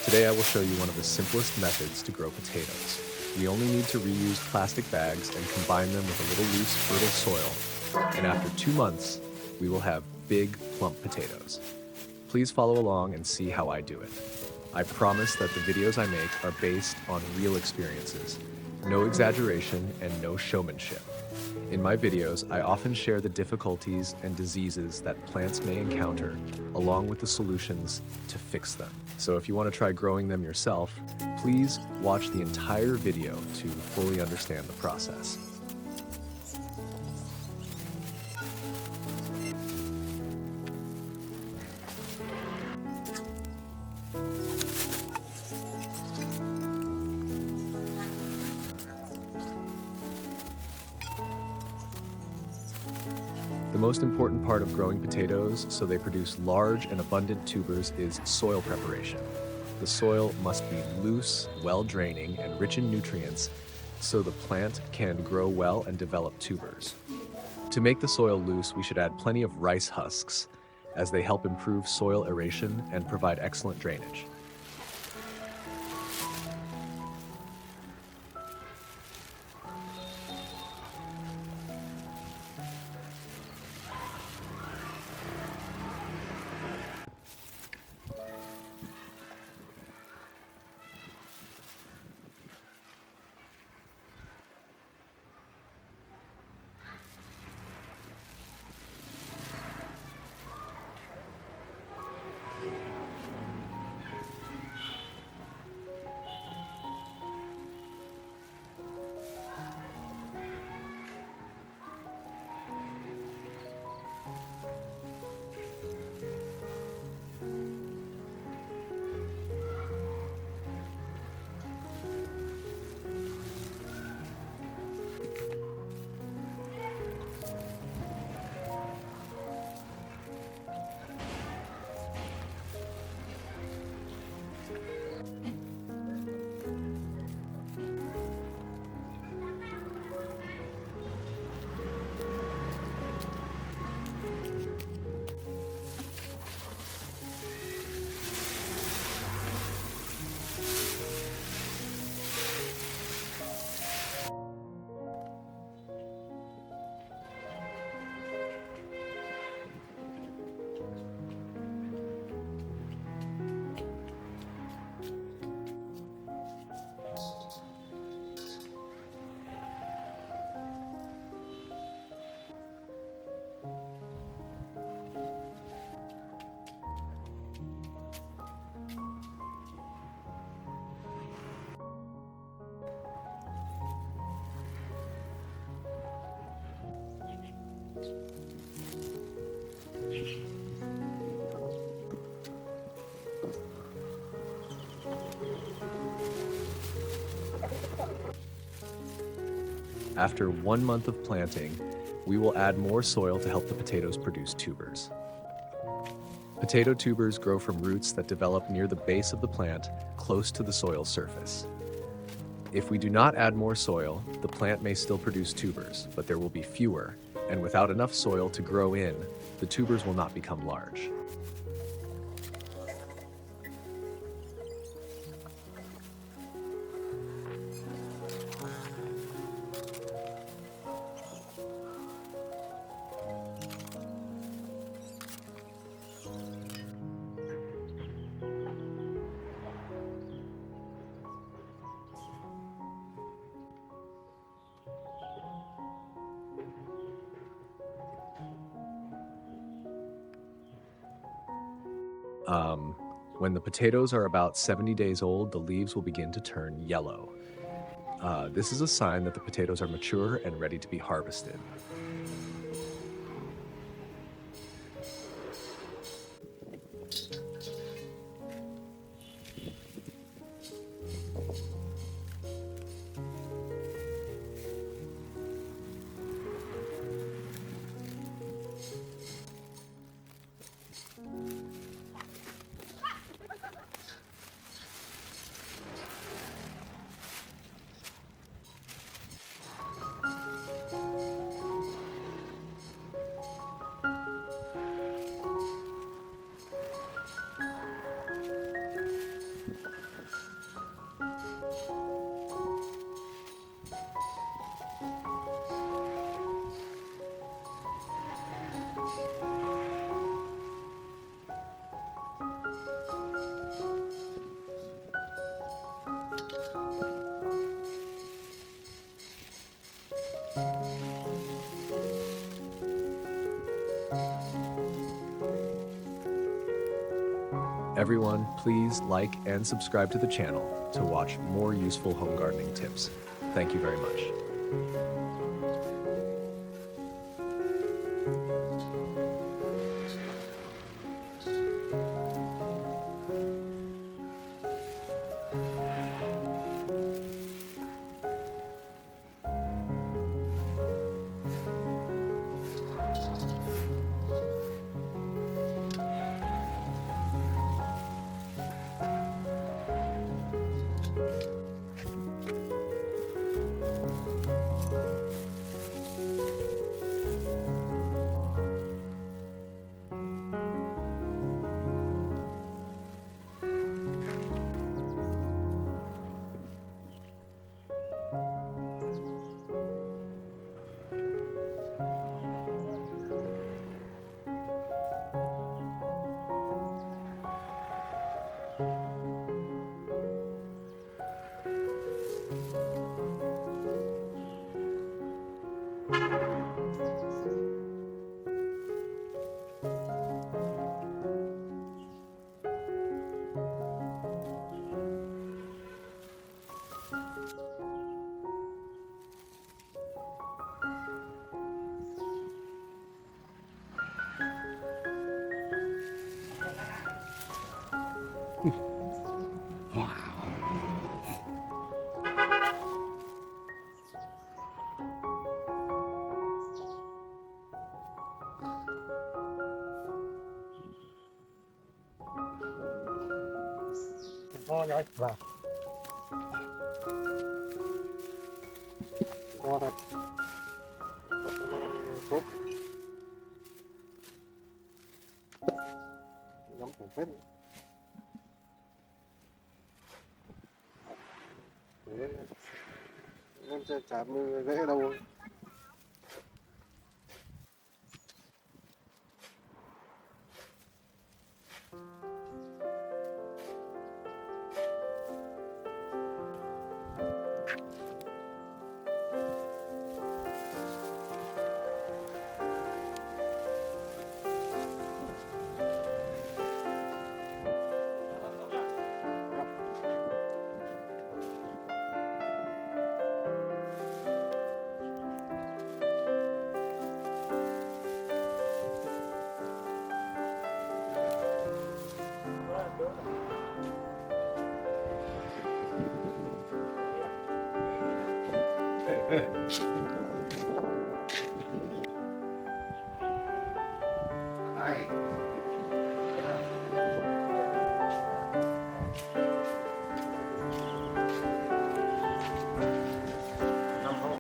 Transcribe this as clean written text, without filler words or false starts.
Today I will show you one of the simplest methods to grow potatoes. We only need to reuse plastic bags and combine them with a little loose, fertile soil. And after 2 months, we will have big, plump potatoes. Please follow along and see how I do it. I promise that the videos I make are based on real experiences. No exaggeration and no showmanship. In my videos, I often share the difficulties and diseases that plants may encounter, along with the solutions to fix them. So if you want to try growing them yourself, please watch the entire video to fully understand the process. The most important part of growing potatoes so they produce large and abundant tubers is soil preparation. The soil must be loose, well-draining, and rich in nutrients so the plant can grow well and develop tubers. To make the soil loose, we should add plenty of rice husks as they help improve soil aeration and provide excellent drainage. After 1 month of planting, we will add more soil to help the potatoes produce tubers. Potato tubers grow from roots that develop near the base of the plant, close to the soil surface. If we do not add more soil, the plant may still produce tubers, but there will be fewer, and without enough soil to grow in, the tubers will not become large. When the potatoes are about 70 days old, the leaves will begin to turn yellow. This is a sign that the potatoes are mature and ready to be harvested. Everyone, please like and subscribe to the channel to watch more useful home gardening tips. Thank you very much. To nói vào to thật tốt lắm cũng phết nên chả mưa dễ đâu.